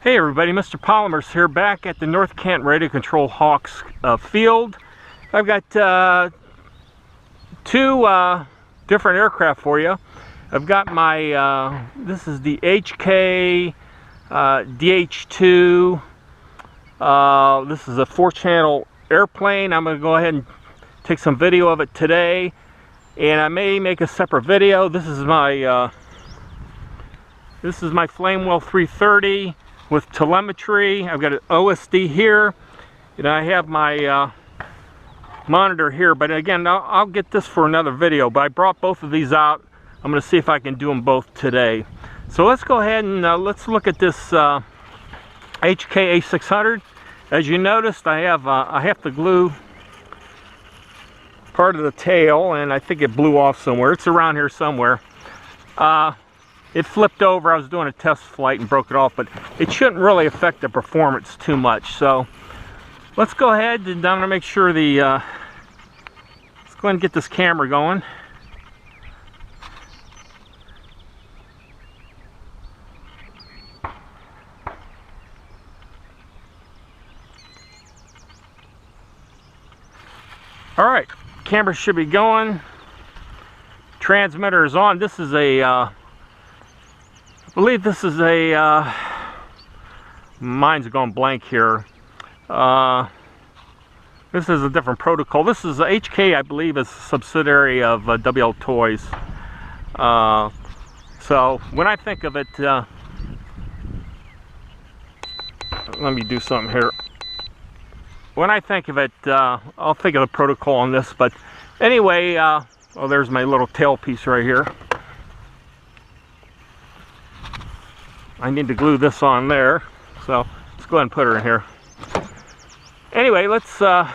Hey everybody, Mr. Polymers here, back at the North Kent Radio Control Hawks field. I've got two different aircraft for you. I've got my, this is the HK DH2. This is a 4-channel airplane. I'm going to go ahead and take some video of it today, and I may make a separate video. This is my Flamewell 330. With telemetry. I've got an OSD here, and I have my monitor here, but again, I'll get this for another video, but I brought both of these out. I'm going to see if I can do them both today. So let's go ahead and let's look at this HK A600. As you noticed, I have to glue part of the tail, and I think it blew off somewhere. It's around here somewhere. It flipped over. I was doing a test flight and broke it off, but it shouldn't really affect the performance too much. So let's go ahead and I'm going to make sure let's go ahead and get this camera going. All right, camera should be going. Transmitter is on. This is a I believe this is a, mine's going blank here. This is a different protocol. This is HK, I believe, is a subsidiary of WL Toys. So when I think of it, let me do something here. When I think of it, I'll think of the protocol on this. But anyway, oh, there's my little tail piece right here. I need to glue this on there, so let's go ahead and put her in here. Anyway, let's go ahead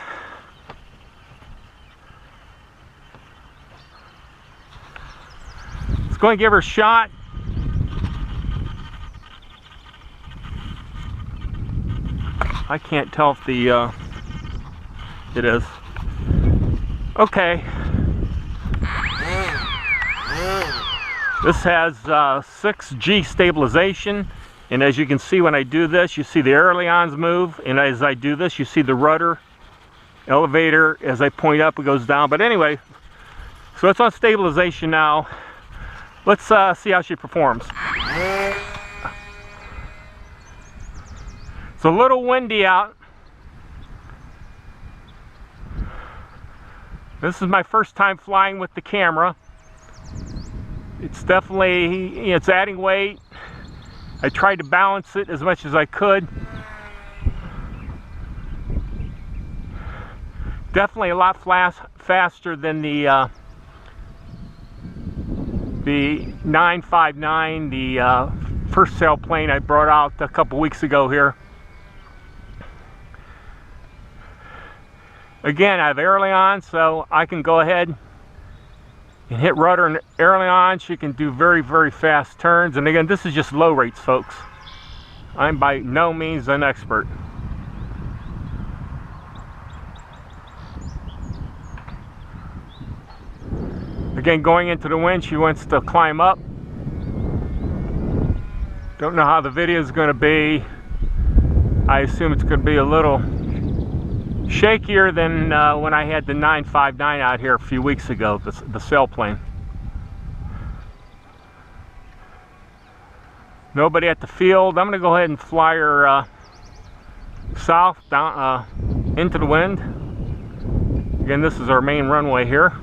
and give her a shot. I can't tell if the it is okay. This has 6G stabilization, and as you can see when I do this, you see the ailerons move, and as I do this, you see the rudder elevator. As I point up, it goes down. But anyway, so it's on stabilization now. Let's see how she performs. It's a little windy out. This is my first time flying with the camera. It's definitely, it's adding weight. I tried to balance it as much as I could. Definitely a lot faster than the 959, the first sailplane I brought out a couple weeks ago here. Again, I have ailerons, so I can go ahead and hit rudder and aileron. She can do very, very fast turns. And again, this is just low rates, folks. I'm by no means an expert. Again, going into the wind, she wants to climb up. Don't know how the video is going to be. I assume it's going to be a little shakier than when I had the 959 out here a few weeks ago, the sailplane. Nobody at the field. I'm going to go ahead and fly her south down into the wind. Again, this is our main runway here.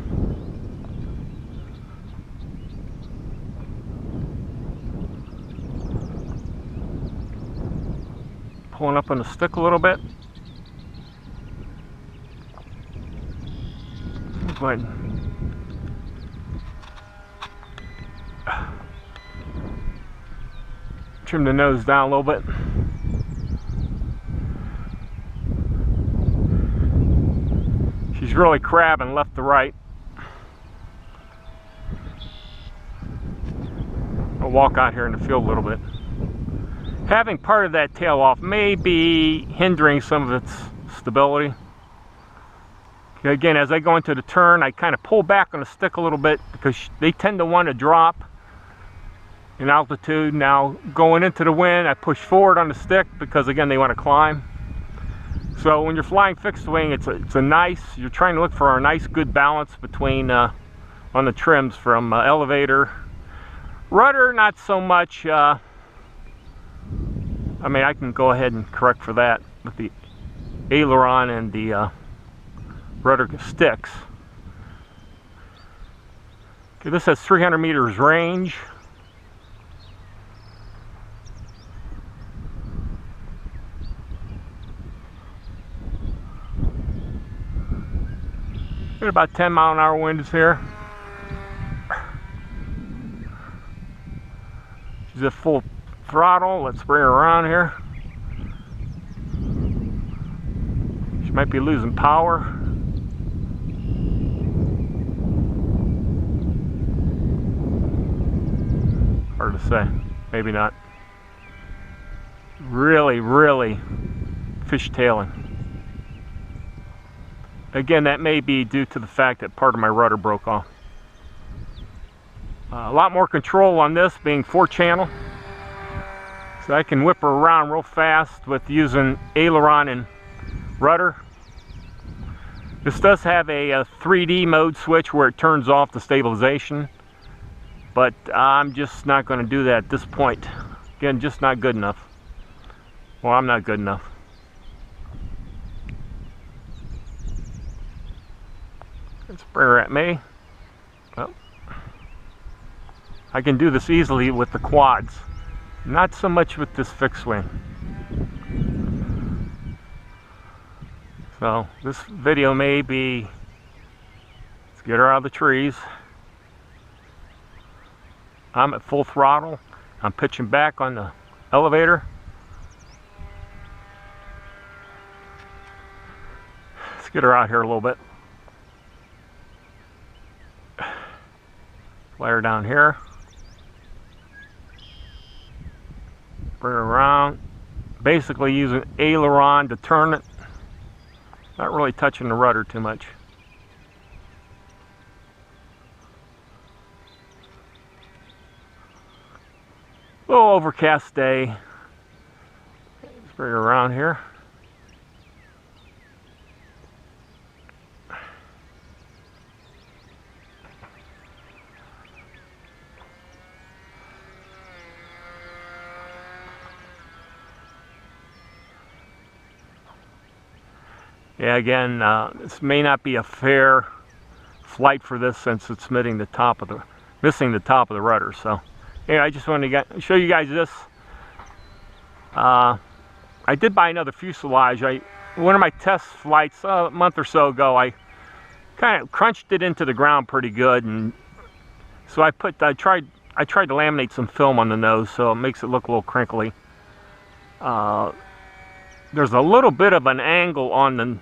Pulling up on the stick a little bit. Go ahead. Trim the nose down a little bit. She's really crabbing left to right. I'll walk out here in the field a little bit. Having part of that tail off may be hindering some of its stability. Again, as I go into the turn, I kind of pull back on the stick a little bit because they tend to want to drop. in altitude. Now going into the wind, I push forward on the stick because again they want to climb. So when you're flying fixed wing, it's a nice, you're trying to look for a nice good balance between on the trims from elevator. Rudder, not so much. I mean, I can go ahead and correct for that with the aileron and the rudder sticks. Okay, this has 300 meters range. Got about 10-mile-an-hour winds here. She's at full throttle. Let's bring her around here. She might be losing power. Hard to say. Maybe not. Really fishtailing. Again, that may be due to the fact that part of my rudder broke off. A lot more control on this being 4-channel. So I can whip her around real fast with using aileron and rudder. This does have a 3D mode switch where it turns off the stabilization. But I'm just not going to do that at this point. Again, just not good enough. Well, I'm not good enough. Let's bring her at me. Well, I can do this easily with the quads. Not so much with this fixed wing. So this video may be, let's get her out of the trees. I'm at full throttle. I'm pitching back on the elevator. Let's get her out here a little bit. Fly her down here. Bring her around. Basically using aileron to turn it. Not really touching the rudder too much. A little overcast day. Let's bring her around here. Yeah, again, this may not be a fair flight for this since it's missing the top of the rudder. So, yeah, I just wanted to show you guys this. I did buy another fuselage. One of my test flights a month or so ago, I kind of crunched it into the ground pretty good, and so I tried to laminate some film on the nose so it makes it look a little crinkly. There's a little bit of an angle on the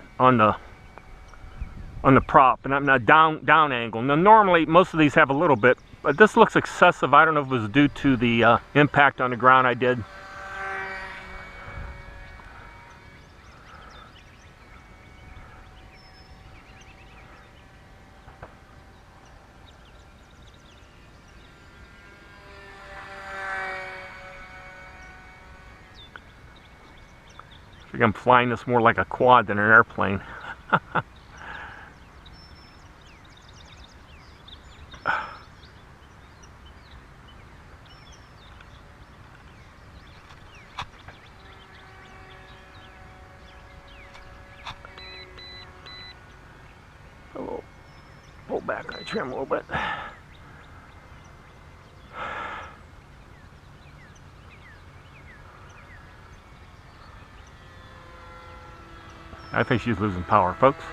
prop, and I'm not down angle. Now normally most of these have a little bit, but this looks excessive. I don't know if it was due to the impact on the ground I did. I think I'm flying this more like a quad than an airplane. Pull back on the trim a little bit. I think she's losing power, folks.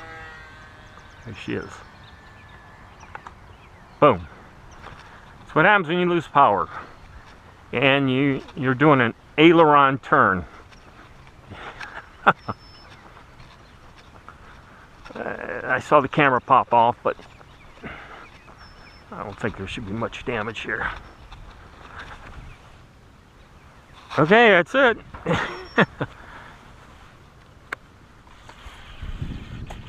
There she is. Boom. That's what happens when you lose power. And you're doing an aileron turn. I saw the camera pop off, but I don't think there should be much damage here. Okay, that's it.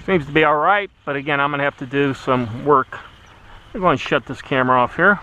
Seems to be all right, but again, I'm going to have to do some work. I'm going to shut this camera off here.